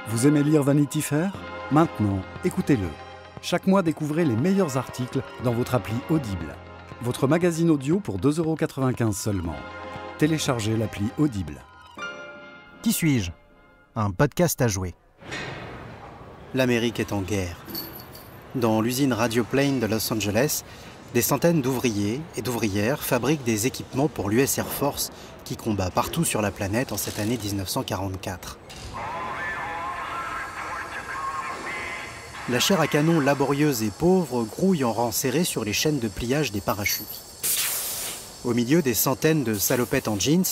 Vous aimez lire Vanity Fair? Maintenant, écoutez-le. Chaque mois, découvrez les meilleurs articles dans votre appli Audible. Votre magazine audio pour 2,95 € seulement. Téléchargez l'appli Audible. Qui suis-je? Un podcast à jouer. L'Amérique est en guerre. Dans l'usine Radio Plane de Los Angeles, des centaines d'ouvriers et d'ouvrières fabriquent des équipements pour l'US Air Force qui combat partout sur la planète en cette année 1944. La chair à canon laborieuse et pauvre grouille en rang serré sur les chaînes de pliage des parachutes. Au milieu des centaines de salopettes en jeans,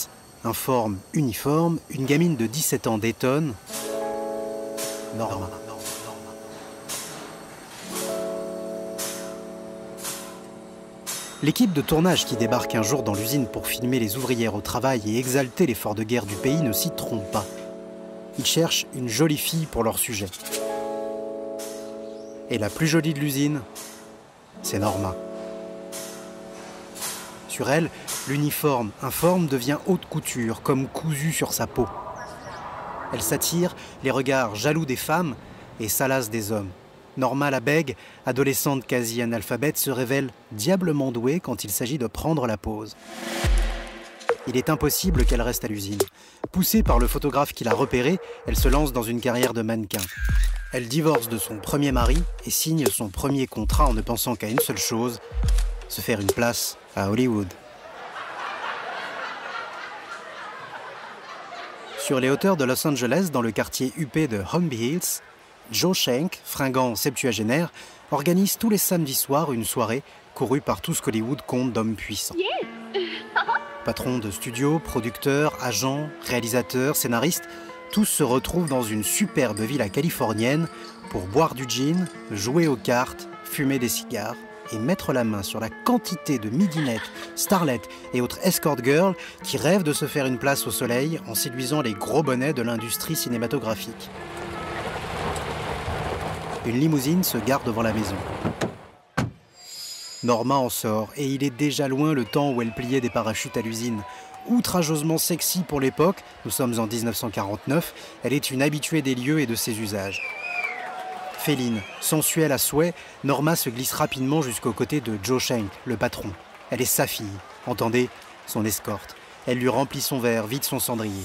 informe, uniforme, une gamine de 17 ans détonne. Norma. L'équipe de tournage qui débarque un jour dans l'usine pour filmer les ouvrières au travail et exalter l'effort de guerre du pays ne s'y trompe pas. Ils cherchent une jolie fille pour leur sujet. Et la plus jolie de l'usine, c'est Norma. Sur elle, l'uniforme informe devient haute couture, comme cousu sur sa peau. Elle s'attire les regards jaloux des femmes et salace des hommes. Norma la bègue, adolescente quasi analphabète, se révèle diablement douée quand il s'agit de prendre la pose. Il est impossible qu'elle reste à l'usine. Poussée par le photographe qui l'a repérée, elle se lance dans une carrière de mannequin. Elle divorce de son premier mari et signe son premier contrat en ne pensant qu'à une seule chose, se faire une place à Hollywood. Sur les hauteurs de Los Angeles, dans le quartier huppé de Holmby Hills, Joe Schenck, fringant septuagénaire, organise tous les samedis soirs une soirée courue par tout ce qu'Hollywood compte d'hommes puissants. Patrons de studios, producteurs, agents, réalisateurs, scénaristes, tous se retrouvent dans une superbe villa californienne pour boire du gin, jouer aux cartes, fumer des cigares et mettre la main sur la quantité de midinettes, starlettes et autres escort girls qui rêvent de se faire une place au soleil en séduisant les gros bonnets de l'industrie cinématographique. Une limousine se gare devant la maison. Norma en sort et il est déjà loin le temps où elle pliait des parachutes à l'usine. Outrageusement sexy pour l'époque, nous sommes en 1949, elle est une habituée des lieux et de ses usages. Féline, sensuelle à souhait, Norma se glisse rapidement jusqu'aux côtés de Joe Schenck, le patron. Elle est sa fille, entendez, son escorte. Elle lui remplit son verre, vide son cendrier.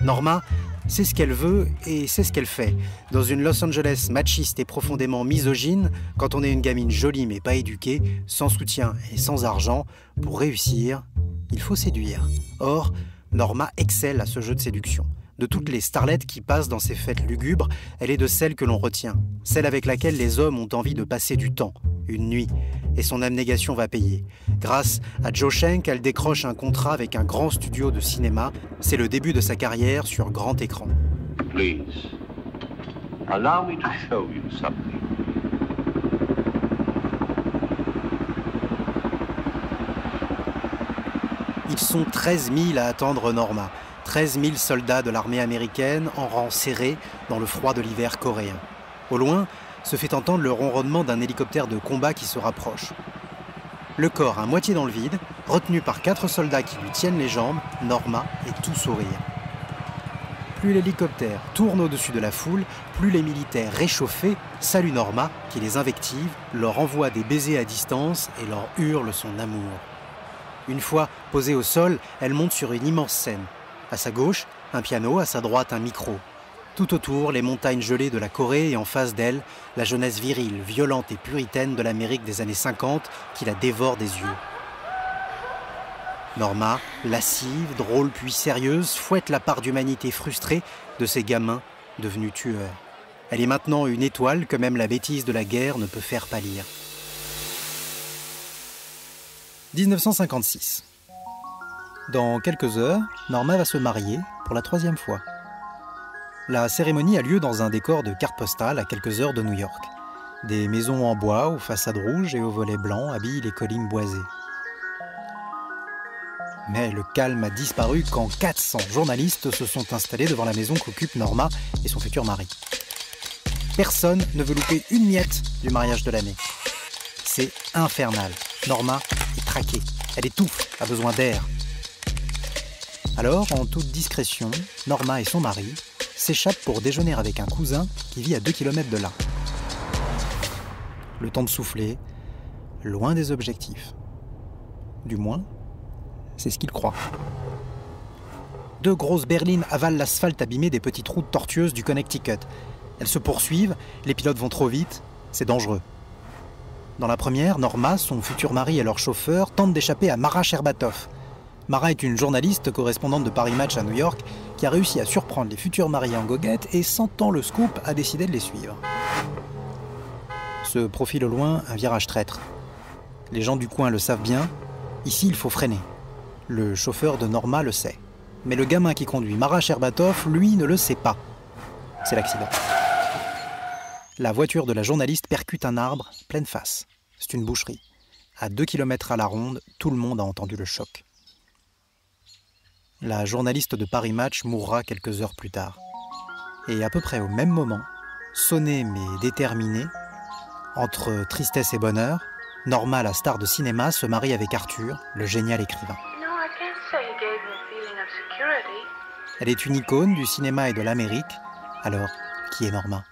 Norma, c'est ce qu'elle veut et c'est ce qu'elle fait. Dans une Los Angeles machiste et profondément misogyne, quand on est une gamine jolie mais pas éduquée, sans soutien et sans argent, pour réussir, il faut séduire. Or, Norma excelle à ce jeu de séduction. De toutes les starlettes qui passent dans ces fêtes lugubres, elle est de celle que l'on retient. Celle avec laquelle les hommes ont envie de passer du temps, une nuit. Et son abnégation va payer. Grâce à Joe Schenck, elle décroche un contrat avec un grand studio de cinéma. C'est le début de sa carrière sur grand écran. Please, allow me to show you something. Ils sont 13 000 à attendre Norma. 13 000 soldats de l'armée américaine en rang serré dans le froid de l'hiver coréen. Au loin, se fait entendre le ronronnement d'un hélicoptère de combat qui se rapproche. Le corps à moitié dans le vide, retenu par 4 soldats qui lui tiennent les jambes, Norma est tout sourire. Plus l'hélicoptère tourne au-dessus de la foule, plus les militaires réchauffés saluent Norma, qui les invective, leur envoie des baisers à distance et leur hurle son amour. Une fois posée au sol, elle monte sur une immense scène. À sa gauche, un piano, à sa droite, un micro. Tout autour, les montagnes gelées de la Corée et en face d'elle, la jeunesse virile, violente et puritaine de l'Amérique des années 50 qui la dévore des yeux. Norma, lascive, drôle puis sérieuse, fouette la part d'humanité frustrée de ces gamins devenus tueurs. Elle est maintenant une étoile que même la bêtise de la guerre ne peut faire pâlir. 1956. Dans quelques heures, Norma va se marier pour la 3e fois. La cérémonie a lieu dans un décor de carte postale à quelques heures de New York. Des maisons en bois aux façades rouges et aux volets blancs habillent les collines boisées. Mais le calme a disparu quand 400 journalistes se sont installés devant la maison qu'occupent Norma et son futur mari. Personne ne veut louper une miette du mariage de l'année. C'est infernal. Norma est traquée. Elle étouffe, a besoin d'air. Alors, en toute discrétion, Norma et son mari s'échappe pour déjeuner avec un cousin qui vit à 2 km de là. Le temps de souffler, loin des objectifs. Du moins, c'est ce qu'il croit. 2 grosses berlines avalent l'asphalte abîmé des petites routes tortueuses du Connecticut. Elles se poursuivent, les pilotes vont trop vite, c'est dangereux. Dans la première, Norma, son futur mari et leur chauffeur tentent d'échapper à Mara Sherbatov. Mara est une journaliste correspondante de Paris Match à New York qui a réussi à surprendre les futurs mariés en goguette et, sentant le scoop, a décidé de les suivre. Se profile au loin un virage traître. Les gens du coin le savent bien, ici il faut freiner. Le chauffeur de Norma le sait. Mais le gamin qui conduit Mara Sherbatov, lui, ne le sait pas. C'est l'accident. La voiture de la journaliste percute un arbre, pleine face. C'est une boucherie. À 2 km à la ronde, tout le monde a entendu le choc. La journaliste de Paris Match mourra quelques heures plus tard. Et à peu près au même moment, sonnée mais déterminée, entre tristesse et bonheur, Norma, la star de cinéma, se marie avec Arthur, le génial écrivain. Elle est une icône du cinéma et de l'Amérique. Alors, qui est Norma ?